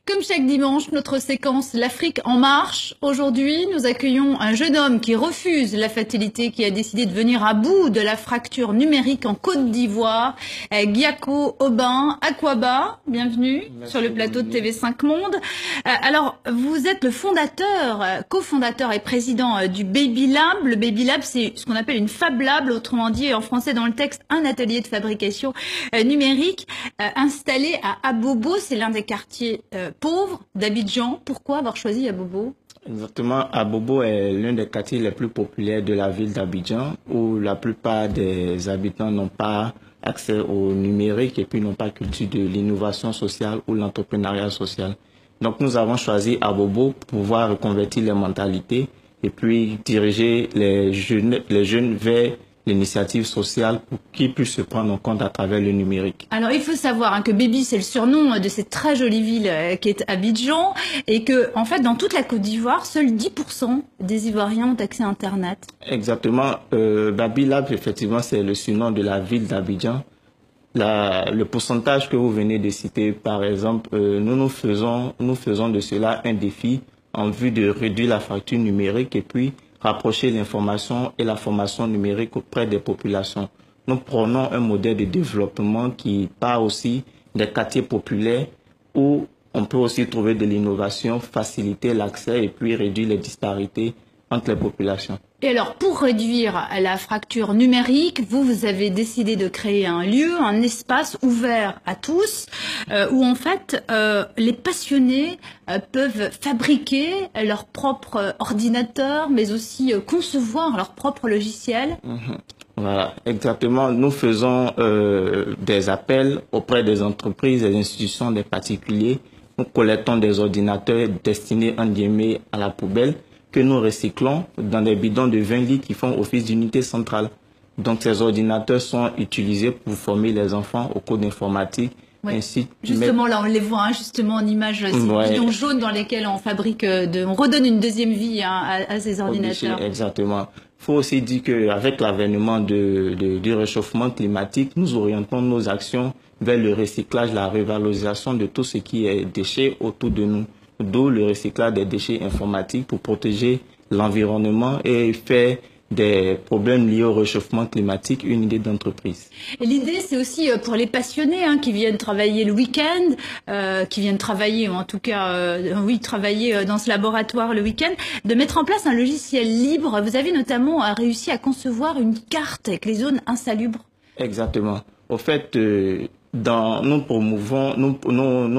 Comme chaque dimanche, notre séquence L'Afrique en marche. Aujourd'hui, nous accueillons un jeune homme qui refuse la fatalité, qui a décidé de venir à bout de la fracture numérique en Côte d'Ivoire. Giako Obin Akwaba, bienvenue. Merci sur le plateau de TV5 Monde. Alors, vous êtes le fondateur, cofondateur et président du Baby Lab. Le Baby Lab, c'est ce qu'on appelle une Fab Lab, autrement dit en français dans le texte, un atelier de fabrication numérique installé à Abobo. C'est l'un des quartiers pauvres d'Abidjan. Pourquoi avoir choisi Abobo? Exactement, Abobo est l'un des quartiers les plus populaires de la ville d'Abidjan, où la plupart des habitants n'ont pas accès au numérique et puis n'ont pas culture de l'innovation sociale ou l'entrepreneuriat social. Donc nous avons choisi Abobo pour pouvoir reconvertir les mentalités et puis diriger les jeunes vers l'initiative sociale pour qu'ils puissent se prendre en compte à travers le numérique. Alors il faut savoir que Baby, c'est le surnom de cette très jolie ville qui est Abidjan, et que en fait dans toute la Côte d'Ivoire, seuls 10% des Ivoiriens ont accès à Internet. Exactement, Baby Lab, effectivement, c'est le surnom de la ville d'Abidjan. Le pourcentage que vous venez de citer, par exemple, nous faisons de cela un défi en vue de réduire la fracture numérique et puis rapprocher l'information et la formation numérique auprès des populations. Nous prenons un modèle de développement qui part aussi des quartiers populaires où on peut aussi trouver de l'innovation, faciliter l'accès et puis réduire les disparités entre les populations. Et alors, pour réduire la fracture numérique, vous avez décidé de créer un lieu, un espace ouvert à tous, où en fait, les passionnés peuvent fabriquer leur propre ordinateur, mais aussi concevoir leur propre logiciel. Voilà, exactement. Nous faisons des appels auprès des entreprises, des institutions, des particuliers. Nous collectons des ordinateurs destinés en guillemets à la poubelle, que nous recyclons dans des bidons de 20 litres qui font office d'unité centrale. Donc ces ordinateurs sont utilisés pour former les enfants au cours d'informatique. Ouais. Justement, là, on les voit justement en image, ces bidons jaunes dans lesquels on fabrique, on redonne une deuxième vie à ces ordinateurs. Exactement. Il faut aussi dire qu'avec l'avènement du réchauffement climatique, nous orientons nos actions vers le recyclage, la revalorisation de tout ce qui est déchets autour de nous. D'où le recyclage des déchets informatiques pour protéger l'environnement et faire des problèmes liés au réchauffement climatique une idée d'entreprise. Et l'idée, c'est aussi pour les passionnés qui viennent travailler le week-end, qui viennent travailler, ou en tout cas, travailler dans ce laboratoire le week-end, de mettre en place un logiciel libre. Vous avez notamment réussi à concevoir une carte avec les zones insalubres. Exactement. Au fait, nous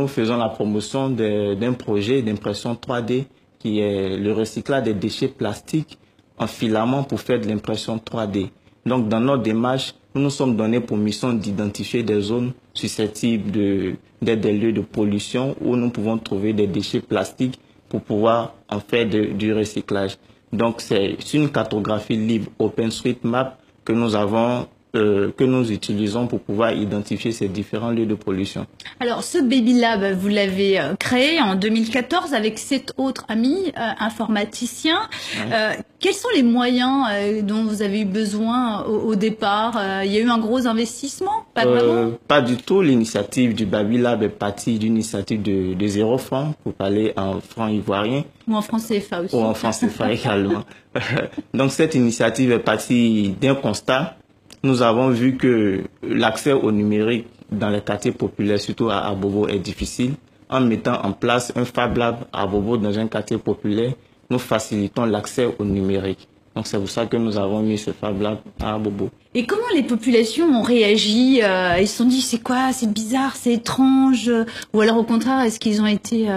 faisons la promotion d'un projet d'impression 3D qui est le recyclage des déchets plastiques en filament pour faire de l'impression 3D. Donc, dans notre démarche, nous nous sommes donnés pour mission d'identifier des zones susceptibles d'être des lieux de pollution où nous pouvons trouver des déchets plastiques pour pouvoir en faire du recyclage. Donc, c'est une cartographie libre OpenStreetMap que nous utilisons pour pouvoir identifier ces différents lieux de pollution. Alors, ce Baby Lab, vous l'avez créé en 2014 avec 7 autres amis informaticiens. Ouais. Quels sont les moyens dont vous avez eu besoin au départ? Il y a eu un gros investissement? Pas vraiment? Pas du tout. L'initiative du Baby Lab est partie d'une initiative de 0 francs, pour parler en francs ivoiriens. Ou en francs CFA aussi. Ou en francs CFA également. Donc, cette initiative est partie d'un constat. Nous avons vu que l'accès au numérique dans les quartiers populaires, surtout à Abobo, est difficile. En mettant en place un Fab Lab à Abobo dans un quartier populaire, nous facilitons l'accès au numérique. Donc c'est pour ça que nous avons mis ce Fab Lab à Abobo. Et comment les populations ont réagi? Ils se sont dit c'est quoi? C'est bizarre, c'est étrange? Ou alors au contraire, est-ce qu'ils ont été...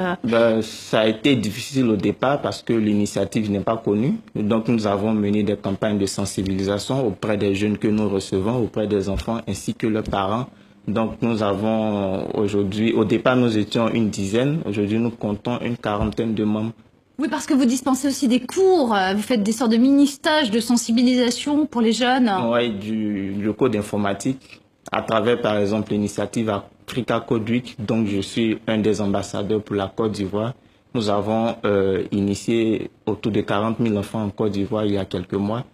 Ça a été difficile au départ parce que l'initiative n'est pas connue. Donc nous avons mené des campagnes de sensibilisation auprès des jeunes que nous recevons, auprès des enfants ainsi que leurs parents. Donc nous avons aujourd'hui, au départ nous étions une dizaine, aujourd'hui nous comptons une quarantaine de membres. Oui, parce que vous dispensez aussi des cours, vous faites des sortes de mini-stages de sensibilisation pour les jeunes. Oui, le cours d'informatique, à travers par exemple l'initiative Africa Code Week, donc je suis un des ambassadeurs pour la Côte d'Ivoire. Nous avons initié autour de 40 000 enfants en Côte d'Ivoire il y a quelques mois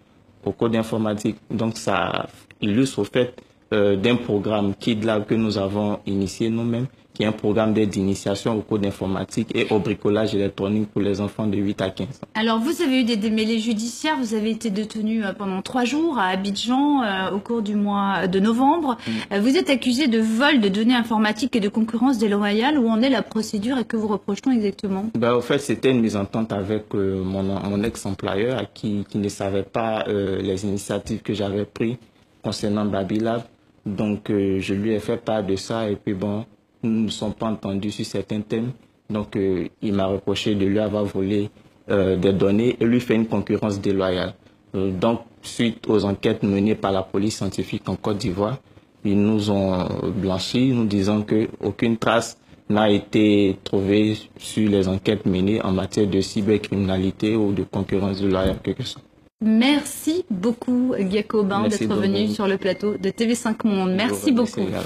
au cours d'informatique. Donc ça illustre au fait d'un programme KidLab que nous avons initié nous-mêmes, qui est un programme d'aide d'initiation au cours d'informatique et au bricolage électronique pour les enfants de 8 à 15 ans. Alors, vous avez eu des démêlés judiciaires, vous avez été détenu pendant 3 jours à Abidjan au cours du mois de novembre. Vous êtes accusé de vol de données informatiques et de concurrence déloyale. Où en est la procédure et que vous reproche-t-on exactement? Au fait, c'était une mésentente avec mon ex-employeur qui ne savait pas les initiatives que j'avais prises concernant Babylab. Donc, je lui ai fait part de ça et puis bon, nous ne sommes pas entendus sur certains thèmes. Donc, il m'a reproché de lui avoir volé des données et lui fait une concurrence déloyale. Donc, suite aux enquêtes menées par la police scientifique en Côte d'Ivoire, ils nous ont blanchi, nous disant qu'aucune trace n'a été trouvée sur les enquêtes menées en matière de cybercriminalité ou de concurrence déloyale, quelque chose. Merci beaucoup, Guy Cobin, d'être venu sur le plateau de TV5 Monde. Merci beaucoup. Également.